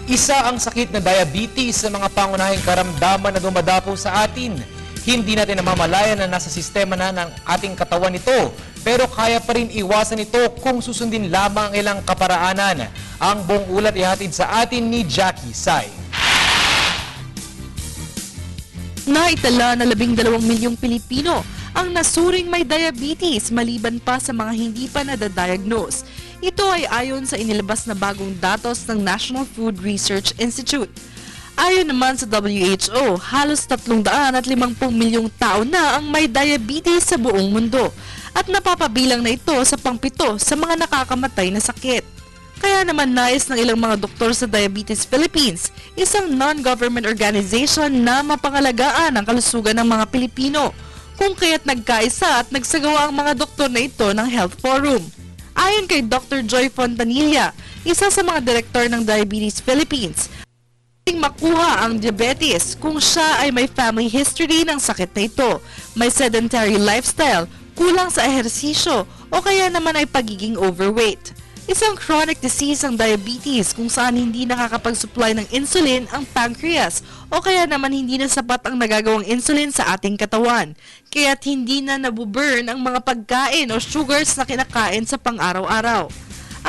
Isa ang sakit na diabetes sa mga pangunahing karamdaman na dumadapo sa atin. Hindi natin namamalayan na nasa sistema na ng ating katawan ito, pero kaya pa rin iwasan ito kung susundin lamang ang ilang kaparaanan. Ang buong ulat ihatid sa atin ni Jackie Sai. Naitala na 12 milyong Pilipino ang nasuring may diabetes maliban pa sa mga hindi pa nadadiagnose. Ito ay ayon sa inilabas na bagong datos ng National Food Research Institute. Ayon naman sa WHO, halos 350 milyong tao na ang may diabetes sa buong mundo at napapabilang na ito sa pang-7 sa mga nakakamatay na sakit. Kaya naman nais ng ilang mga doktor sa Diabetes Philippines, isang non-government organization na mapangalagaan ang kalusugan ng mga Pilipino, kung kaya't nagkaisa at nagsagawa ang mga doktor na ito ng Health Forum. Ayon kay Dr. Joy Fontanilla, isa sa mga direktor ng Diabetes Philippines, makuha ang diabetes kung siya ay may family history ng sakit na ito, may sedentary lifestyle, kulang sa ehersisyo o kaya naman ay pagiging overweight. Isang chronic disease ang diabetes kung saan hindi nakakapag-supply ng insulin ang pancreas o kaya naman hindi na sapat ang nagagawang insulin sa ating katawan. Kaya't hindi na nabuburn ang mga pagkain o sugars na kinakain sa pang-araw-araw.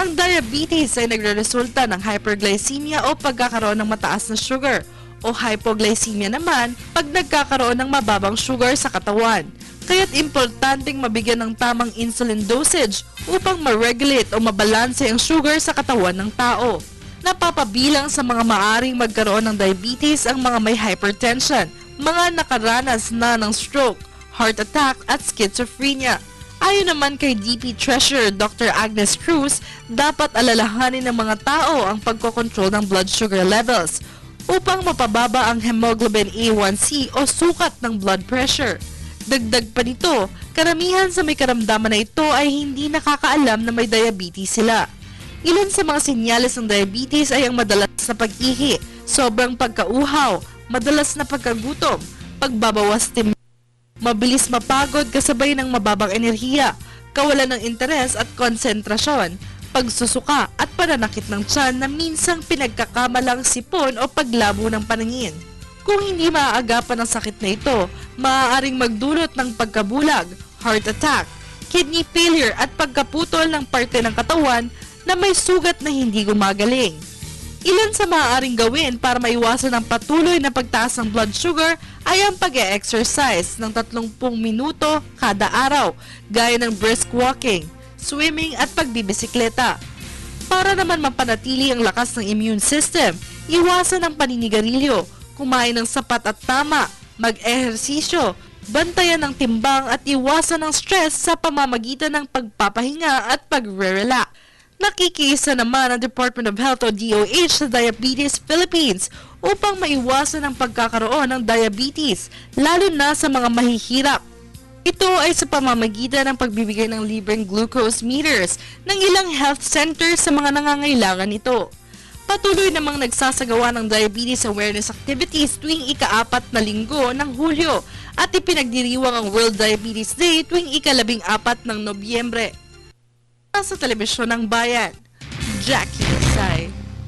Ang diabetes ay nagreresulta ng hyperglycemia o pagkakaroon ng mataas na sugar o hypoglycemia naman pag nagkakaroon ng mababang sugar sa katawan. Kaya't importanteng mabigyan ng tamang insulin dosage upang ma-regulate o mabalanse ang sugar sa katawan ng tao. Napapabilang sa mga maaring magkaroon ng diabetes ang mga may hypertension, mga nakaranas na ng stroke, heart attack at schizophrenia. Ayon naman kay DP Treasurer Dr. Agnes Cruz, dapat alalahanin ng mga tao ang pagkokontrol ng blood sugar levels upang mapababa ang hemoglobin A1C o sukat ng blood pressure. Dagdag pa nito, karamihan sa may karamdaman na ito ay hindi nakakaalam na may diabetes sila. Ilan sa mga senyales ng diabetes ay ang madalas na pag-ihi, sobrang pagkauhaw, madalas na pagkagutom, pagbabawas timbang, mabilis mapagod kasabay ng mababang enerhiya, kawalan ng interes at konsentrasyon, pagsusuka at pananakit ng tiyan na minsang pinagkakamalang sipon o paglabo ng paningin. Kung hindi maaagapan ang sakit na ito, maaaring magdulot ng pagkabulag, heart attack, kidney failure at pagkaputol ng parte ng katawan na may sugat na hindi gumagaling. Ilan sa maaaring gawin para maiwasan ang patuloy na pagtaas ng blood sugar ay ang pag-e-exercise ng 30 minuto kada araw, gaya ng brisk walking, swimming at pagbibisikleta. Para naman mapanatili ang lakas ng immune system, iwasan ang paninigarilyo, kumain ng sapat at tama, mag-ehersisyo, bantayan ng timbang at iwasan ng stress sa pamamagitan ng pagpapahinga at pagre-relax. Nakikiisa naman ang Department of Health o DOH sa Diabetes Philippines upang maiwasan ang pagkakaroon ng diabetes, lalo na sa mga mahihirap. Ito ay sa pamamagitan ng pagbibigay ng libreng glucose meters ng ilang health centers sa mga nangangailangan nito. Patuloy namang nagsasagawa ng diabetes awareness activities tuwing ika-4 na linggo ng Hulyo at ipinagdiriwang ang World Diabetes Day tuwing ika-14 ng Nobyembre. Sa Telebisyon ng Bayan, Jackie